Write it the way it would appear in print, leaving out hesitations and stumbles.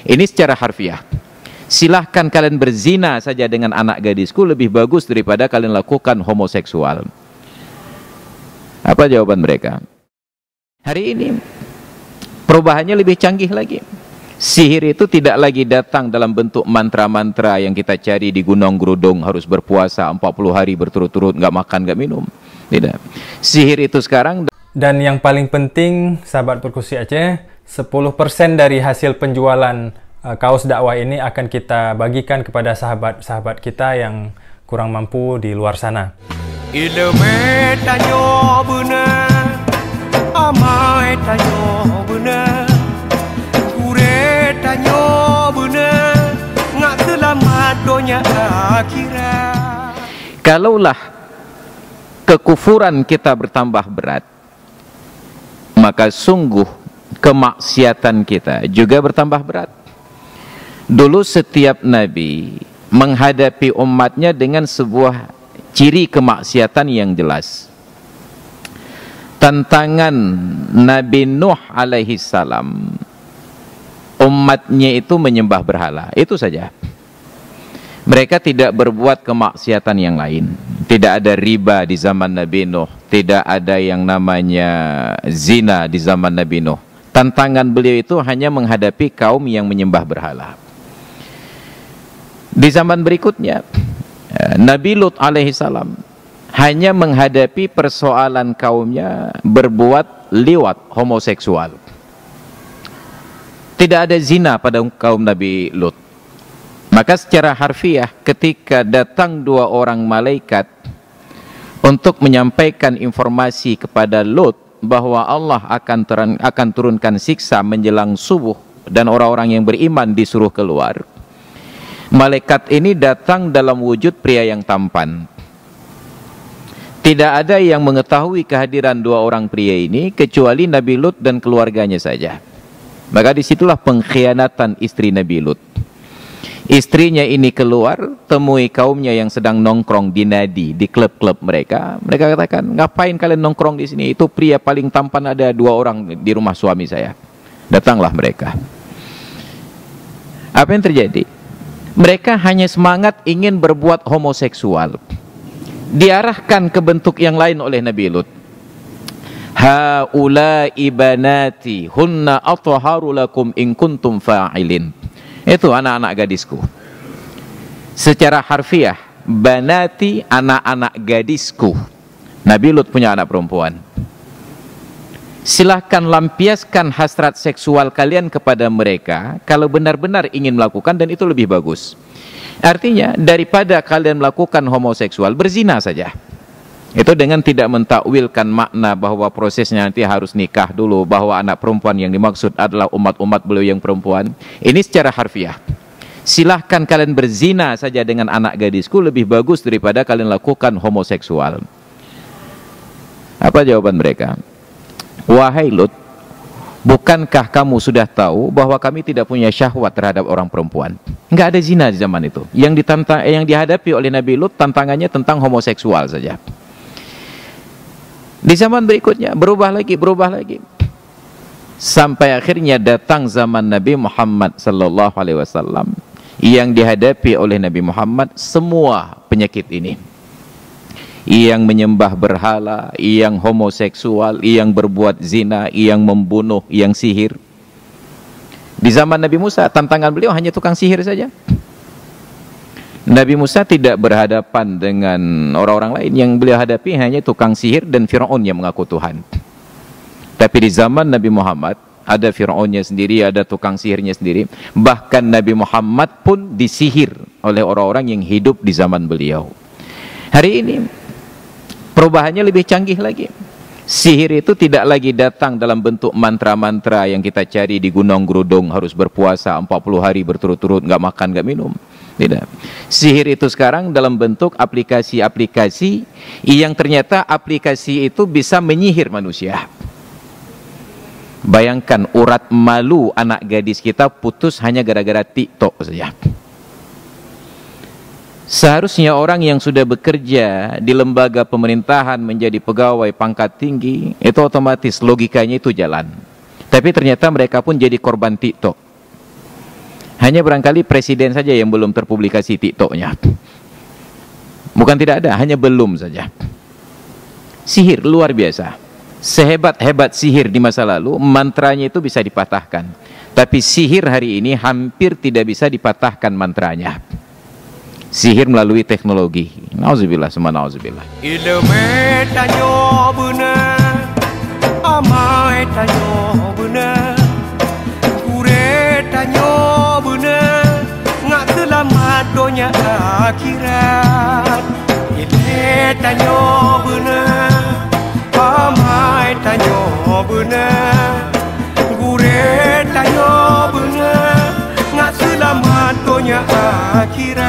Ini secara harfiah. Silahkan kalian berzina saja dengan anak gadisku lebih bagus daripada kalian lakukan homoseksual. Apa jawaban mereka? Hari ini perubahannya lebih canggih lagi. Sihir itu tidak lagi datang dalam bentuk mantra-mantra yang kita cari di Gunung Gerudung, harus berpuasa 40 hari berturut-turut, nggak makan, nggak minum. Tidak. Sihir itu sekarang. Dan yang paling penting, sahabat Perkusi Aceh, 10% dari hasil penjualan kaos dakwah ini akan kita bagikan kepada sahabat-sahabat kita yang kurang mampu di luar sana. Ilmu tanyo benar, amai tanyo benar, kure tanyo benar, ngak selamat dunia akhirat. Kalaulah kekufuran kita bertambah berat, maka sungguh kemaksiatan kita juga bertambah berat. Dulu setiap nabi menghadapi umatnya dengan sebuah ciri kemaksiatan yang jelas. Tantangan Nabi Nuh alaihi salam, umatnya itu menyembah berhala, itu saja. Mereka tidak berbuat kemaksiatan yang lain. Tidak ada riba di zaman Nabi Nuh, tidak ada yang namanya zina di zaman Nabi Nuh. Tantangan beliau itu hanya menghadapi kaum yang menyembah berhala. Di zaman berikutnya, Nabi Lut alaihi salam hanya menghadapi persoalan kaumnya berbuat liwat, homoseksual. Tidak ada zina pada kaum Nabi Lut. Maka secara harfiah ketika datang dua orang malaikat untuk menyampaikan informasi kepada Lut bahwa Allah akan turunkan siksa menjelang subuh dan orang-orang yang beriman disuruh keluar, malaikat ini datang dalam wujud pria yang tampan. Tidak ada yang mengetahui kehadiran dua orang pria ini kecuali Nabi Lut dan keluarganya saja. Maka disitulah pengkhianatan istri Nabi Lut. Istrinya ini keluar, temui kaumnya yang sedang nongkrong di nadi, di klub-klub mereka. Mereka katakan, ngapain kalian nongkrong di sini? Itu pria paling tampan, ada dua orang di rumah suami saya. Datanglah mereka. Apa yang terjadi? Mereka hanya semangat ingin berbuat homoseksual. Diarahkan ke bentuk yang lain oleh Nabi Lut. Haula'i banati hunna athaharu lakum in kuntum fa'ilin. Itu anak-anak gadisku. Secara harfiah, banati, anak-anak gadisku. Nabi Lut punya anak perempuan. Silahkan lampiaskan hasrat seksual kalian kepada mereka kalau benar-benar ingin melakukan, dan itu lebih bagus. Artinya daripada kalian melakukan homoseksual, berzina saja. Itu dengan tidak mentakwilkan makna bahwa prosesnya nanti harus nikah dulu, bahwa anak perempuan yang dimaksud adalah umat-umat beliau yang perempuan. Ini secara harfiah. Silahkan kalian berzina saja dengan anak gadisku lebih bagus daripada kalian lakukan homoseksual. Apa jawaban mereka? Wahai Lut, bukankah kamu sudah tahu bahwa kami tidak punya syahwat terhadap orang perempuan? Enggak ada zina di zaman itu. Yang dihadapi oleh Nabi Lut tantangannya tentang homoseksual saja. Di zaman berikutnya berubah lagi. Sampai akhirnya datang zaman Nabi Muhammad sallallahu alaihi wasallam yang dihadapi oleh Nabi Muhammad semua penyakit ini. Yang menyembah berhala, yang homoseksual, yang berbuat zina, yang membunuh, yang sihir. Di zaman Nabi Musa tantangan beliau hanya tukang sihir saja. Nabi Musa tidak berhadapan dengan orang-orang lain, yang beliau hadapi hanya tukang sihir dan Fir'aun yang mengaku Tuhan. Tapi di zaman Nabi Muhammad ada Fir'aunnya sendiri, ada tukang sihirnya sendiri. Bahkan Nabi Muhammad pun disihir oleh orang-orang yang hidup di zaman beliau. Hari ini perubahannya lebih canggih lagi. Sihir itu tidak lagi datang dalam bentuk mantra-mantra yang kita cari di Gunung Gerudung, harus berpuasa 40 hari berturut-turut, nggak makan, nggak minum. Tidak. Sihir itu sekarang dalam bentuk aplikasi-aplikasi yang ternyata aplikasi itu bisa menyihir manusia. Bayangkan urat malu anak gadis kita putus hanya gara-gara TikTok saja. Seharusnya orang yang sudah bekerja di lembaga pemerintahan menjadi pegawai pangkat tinggi, itu otomatis logikanya itu jalan. Tapi ternyata mereka pun jadi korban TikTok. Hanya barangkali presiden saja yang belum terpublikasi TikToknya. Bukan tidak ada, hanya belum saja. Sihir luar biasa. Sehebat-hebat sihir di masa lalu, mantranya itu bisa dipatahkan. Tapi sihir hari ini hampir tidak bisa dipatahkan mantranya. Sihir melalui teknologi. Nauzubillah summa nauzubillah. Ilmu tanyo benar, amai tanyo benar, kure tanyo benar, ngak selamat dunia akhirat. Ilmu tanyo benar, amai tanyo benar, kure tanyo benar, ngak selamat dunia akhirat.